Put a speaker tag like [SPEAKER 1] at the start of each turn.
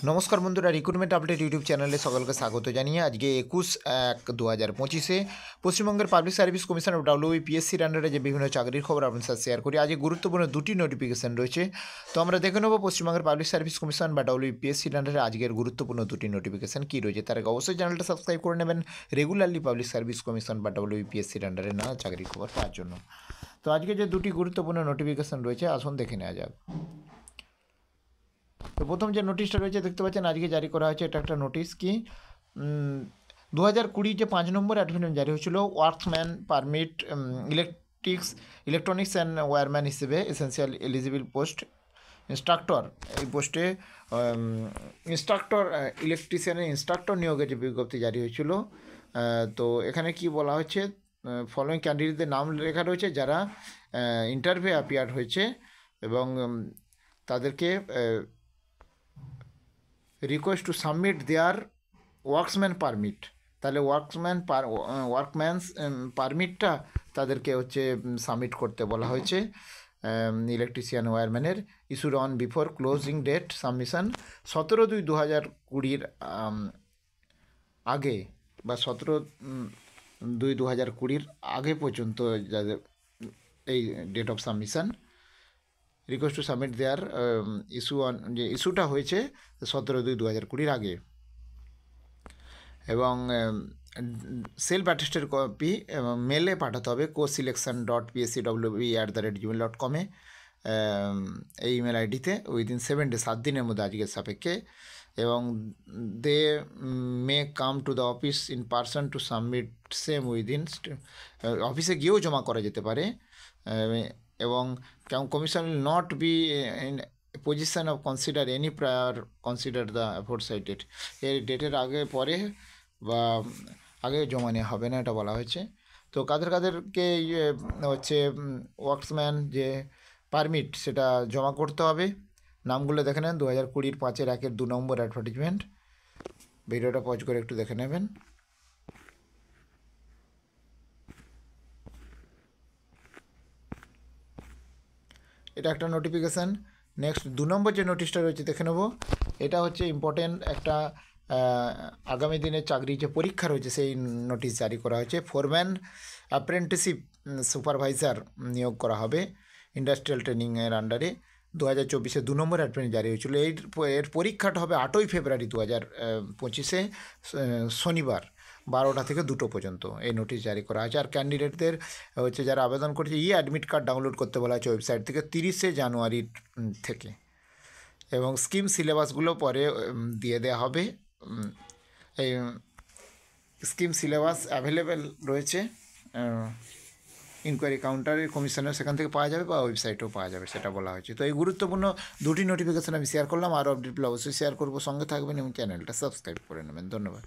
[SPEAKER 1] নমস্কার বন্ধুরা, recruitment update YouTube চ্যানেলে সকলকে স্বাগত জানিয়ে আজকে 21/1/2025 পশ্চিমবঙ্গের পাবলিক সার্ভিস কমিশন ও WBPSCর আন্ডারে যে বিভিন্ন চাকরির খবর আপনার সাথে শেয়ার করি। আজকে গুরুত্বপূর্ণ দুটি নোটিফিকেশন রয়েছে, তো আমরা দেখে নেব পশ্চিমবঙ্গের পাবলিক সার্ভিস কমিশন বা WBPSCর আন্ডারে আজকের গুরুত্বপূর্ণ দুটি নোটিফিকেশন কী রয়েছে। তার আগে অবশ্যই চ্যানেলটা সাবস্ক্রাইব করে নেবেন রেগুলারলি পাবলিক সার্ভিস কমিশন বা WBPSCর আন্ডারে নানা চাকরির খবর পাওয়ার জন্য। তো আজকে যে দুটি গুরুত্বপূর্ণ নোটিফিকেশন রয়েছে আসুন দেখে নেওয়া যাক। তো প্রথম যে নোটিশটা রয়েছে দেখতে পাচ্ছেন আজকে জারি করা হয়েছে। এটা একটা নোটিশ কি 2020 যে 5 নম্বর অ্যাডভার্টাইজমেন্ট জারি হয়েছিল workman permit electronics and wireman হিসেবে এসেন্সিয়াল এলিজিবল পোস্ট ইনস্ট্রাক্টর, এই পোস্টে ইনস্ট্রাক্টর ইলেকট্রিশিয়ানের ইনস্ট্রাক্টর নিয়োগের যে বিজ্ঞপ্তি জারি হয়েছিল। তো এখানে কি বলা হচ্ছে, ফলোয়িং ক্যান্ডিডেটদের নাম লেখা রয়েছে যারা ইন্টারভিউ অ্যাপিয়ার হয়েছে এবং তাদেরকে request to submit their workman permit. তাহলে ওয়ার্কম্যানস পারমিটটা তাদেরকে হচ্ছে সাবমিট করতে বলা হয়েছে ইলেকট্রিশিয়ান ওয়্যারম্যানের। Issued on before closing date submission 17/2/2020 আগে বা 17/2/2020 আগে পর্যন্ত যাদের এই date of submission request to submit their যে ইস্যুটা হয়েছে 17/2/2020 আগে, এবং সেলফ অ্যাটেস্টেড কপি মেলে পাঠাতে হবে co-selection.pscwb@gmail.com এই ইমেল আইডিতে উইদিন 7 ডে 7 দিনের মধ্যে আজকের সাপেক্ষে, এবং they may come to the office in person to submit same within, অফিসে গিয়েও জমা করা যেতে পারে। এবং commission will not be in position of consider any prior consider the aforecited, এর ডেটের আগে পরে বা আগে জমা নেওয়া হবে না, এটা বলা হয়েছে। তো কাদেরকে হচ্ছে ওয়ার্কসম্যান যে পারমিট সেটা জমা করতে হবে, নামগুলো দেখে নেন। 2020 5/1/2 নম্বর অ্যাডভার্টাইজমেন্ট। ভিডিওটা পজ করে একটু দেখে নেবেন। এটা একটা নোটিফিকেশান। নেক্সট 2 নম্বর যে নোটিশটা রয়েছে দেখে নেব। এটা হচ্ছে ইম্পর্টেন্ট একটা আগামী দিনে চাকরি যে পরীক্ষা রয়েছে সেই নোটিশ জারি করা হয়েছে। ফোরম্যান অ্যাপ্রেন্টিসশিপ সুপারভাইজার নিয়োগ করা হবে ইন্ডাস্ট্রিয়াল ট্রেনিংয়ের আন্ডারে। 2024 2 নম্বর অ্যাডভার্টাইজমেন্ট জারি হয়েছিল। এর পরীক্ষাটা হবে 8ই ফেব্রুয়ারি 2025 শনিবার 12টা থেকে 2টো পর্যন্ত এই নোটিশ জারি করা আছে। আর ক্যান্ডিডেটদের হচ্ছে যারা আবেদন করেছে অ্যাডমিট কার্ড ডাউনলোড করতে বলা হয়েছে ওয়েবসাইট থেকে 30 জানুয়ারি থেকে, এবং স্কিম সিলেবাসগুলো পরে দিয়ে দেওয়া হবে। এই স্কিম সিলেবাস অ্যাভেলেবেল রয়েছে ইনকোয়ারি কাউন্টারে কমিশনের, সেখান থেকে পাওয়া যাবে বা ওয়েবসাইটেও পাওয়া যাবে, সেটা বলা হয়েছে। তো এই গুরুত্বপূর্ণ দুটি নোটিফিকেশান আমি শেয়ার করলাম। আরও আপডেট অবশ্যই শেয়ার করবো, সঙ্গে থাকবেন এবং চ্যানেলটা সাবস্ক্রাইব করে নেবেন। ধন্যবাদ।